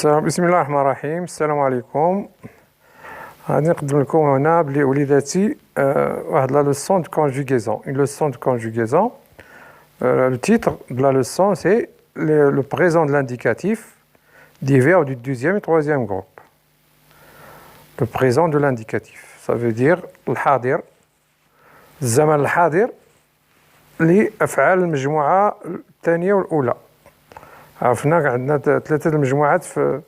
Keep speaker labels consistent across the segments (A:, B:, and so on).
A: بسم الله الرحمن الرحيم. السلام عليكم. غادي نقدم لكم هنا بلي وليداتي واحد لا leçon de conjugaison, une leçon de conjugaison. Le titre de la leçon c'est le présent de l'indicatif des verbes du deuxième et troisième groupe. Le présent de l'indicatif, ça veut dire الحاضر، الزمن الحاضر لأفعال المجموعة الثانية والأولى. عرفنا عندنا ثلاثة المجموعات في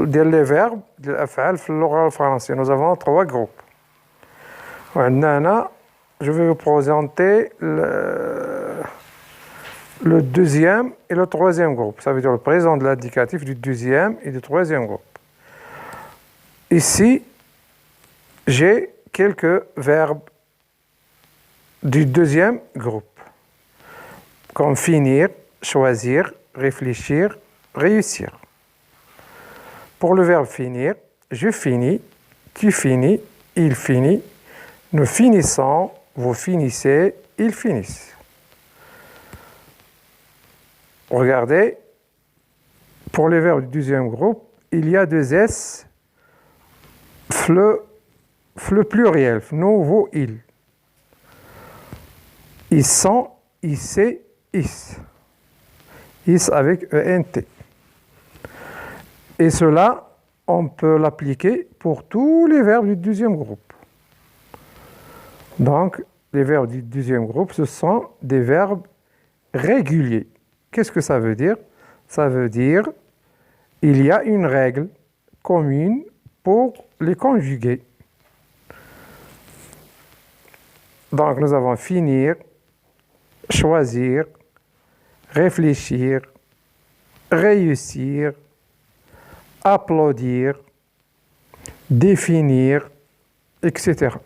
A: ديال لي فيرب ديال الأفعال في اللغة الفرنسية. Nous avons trois groupes. وعندنا هنا je vais vous présenter le deuxième et le troisième groupe. Ça veut dire le présent de l'indicatif du deuxième et du troisième groupe. Ici, j'ai quelques verbes du deuxième groupe, comme finir, choisir, réfléchir, réussir. Pour le verbe finir, je finis, tu finis, il finit, nous finissons, vous finissez, ils finissent. Regardez, pour les verbes du deuxième groupe, il y a deux S, le pluriel, nous, vous, ils. Ils sont, ils, c'est, ils. Is avec ENT. Et cela, on peut l'appliquer pour tous les verbes du deuxième groupe. Donc, les verbes du deuxième groupe, ce sont des verbes réguliers. Qu'est-ce que ça veut dire? Ça veut dire il y a une règle commune pour les conjuguer. Donc, nous avons finir, choisir, réfléchir, réussir, applaudir, définir, etc.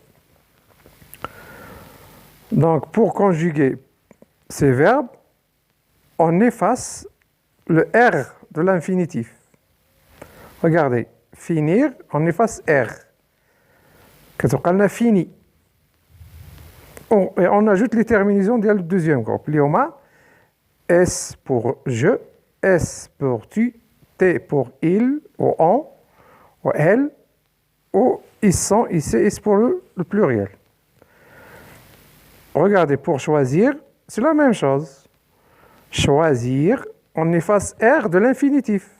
A: Donc, pour conjuguer ces verbes, on efface le R de l'infinitif. Regardez, finir, on efface R. On a fini. Et on ajoute les terminaisons du deuxième groupe. Lioma, S pour je, S pour tu, T pour il, ou on, ou elle, ou ils sont, ils, c'est, is pour le pluriel. Regardez, pour choisir, c'est la même chose. Choisir, on efface R de l'infinitif.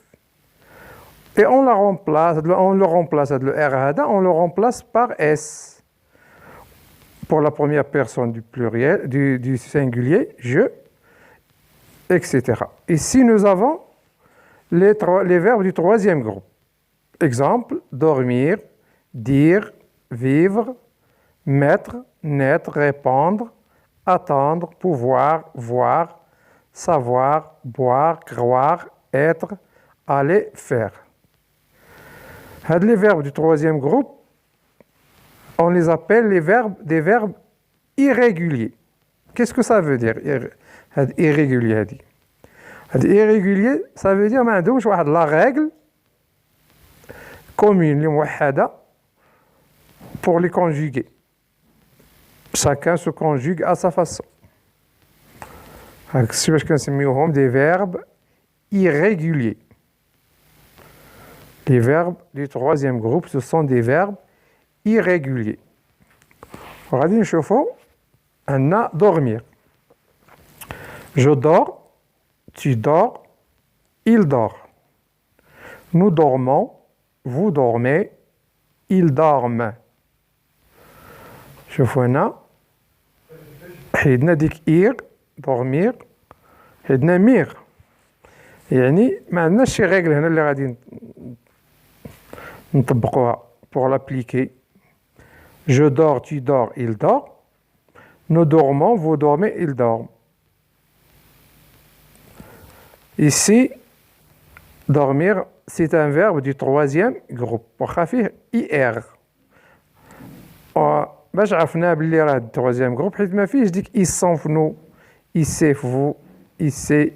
A: Et on le remplace, on le remplace par S. Pour la première personne du pluriel, du singulier, je, etc. Ici, nous avons les verbes du troisième groupe. Exemple, dormir, dire, vivre, mettre, naître, répondre, attendre, pouvoir, voir, savoir, boire, croire, être, aller, faire. Les verbes du troisième groupe, on les appelle des verbes irréguliers. Qu'est-ce que ça veut dire, irrégulier? Irrégulier, ça veut dire la règle commune, pour les conjuguer. Chacun se conjugue à sa façon. Des verbes irréguliers. Les verbes du troisième groupe, ce sont des verbes irréguliers. غادي نشوفوا أن dormir. Je dors, tu dors, il dort. Nous dormons, vous dormez, ils dorment. شوفوا هنا حيدنا ديك إير dormir حيدنا مير، يعني ما عندناش شي ريغل هنا اللي غادي نطبقوها pour l'appliquer. Je dors, tu dors, il dort. Nous dormons, vous dormez, ils dorment. Ici, dormir, c'est un verbe du troisième groupe. IR. باش عرفنا بلي راه التروازيام جروب حيت ما فيهش ديك ils sont في nous, ils c'est vous, ils c'est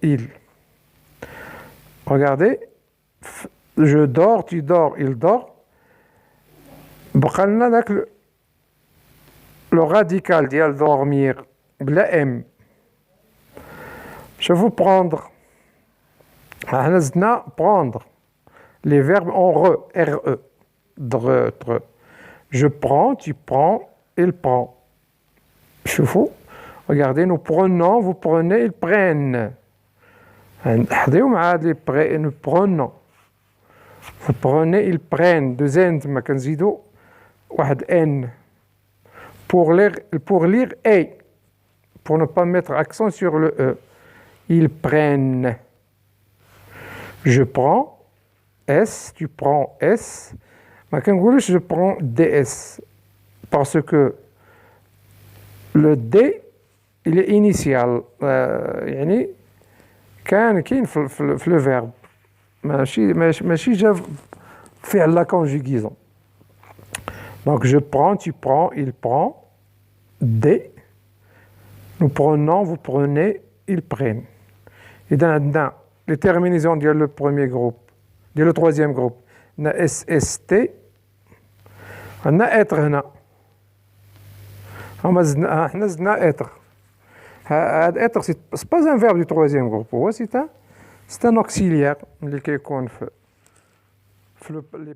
A: il. Regardez, je dors, tu dors, il dort. بقى لنا داك لو راديكال ديال dormir بلا ام. Je veux prendre. احنا زدنا prendre. Les verbes en re. Dre, tre. Je prends, tu prends, il prend. شوفوا. Regardez, nous prenons, vous prenez, ils prennent. حذيو مع هاد لي nous prenons. Vous prenez, ils prennent. Deux N, ما كنزيدو واحد N. Pour lire et. Pour ne pas mettre accent sur le E. Ils prennent. Je prends S, tu prends S. ما كنقولوش je prends DS. Parce que le D, il est initial. يعني كاين في le verbe. ماشي جا فعل la conjugaison. Donc je prends, tu prends, il prend. D. Nous prenons, vous prenez, ils prennent. Et dans les terminaisons ديال le premier groupe, ديال le troisième groupe, on a SST, on a être هنا. حنا زدنا être. هاد être c'est pas un verbe du troisième groupe, c'est un auxiliaire اللي كيكون في les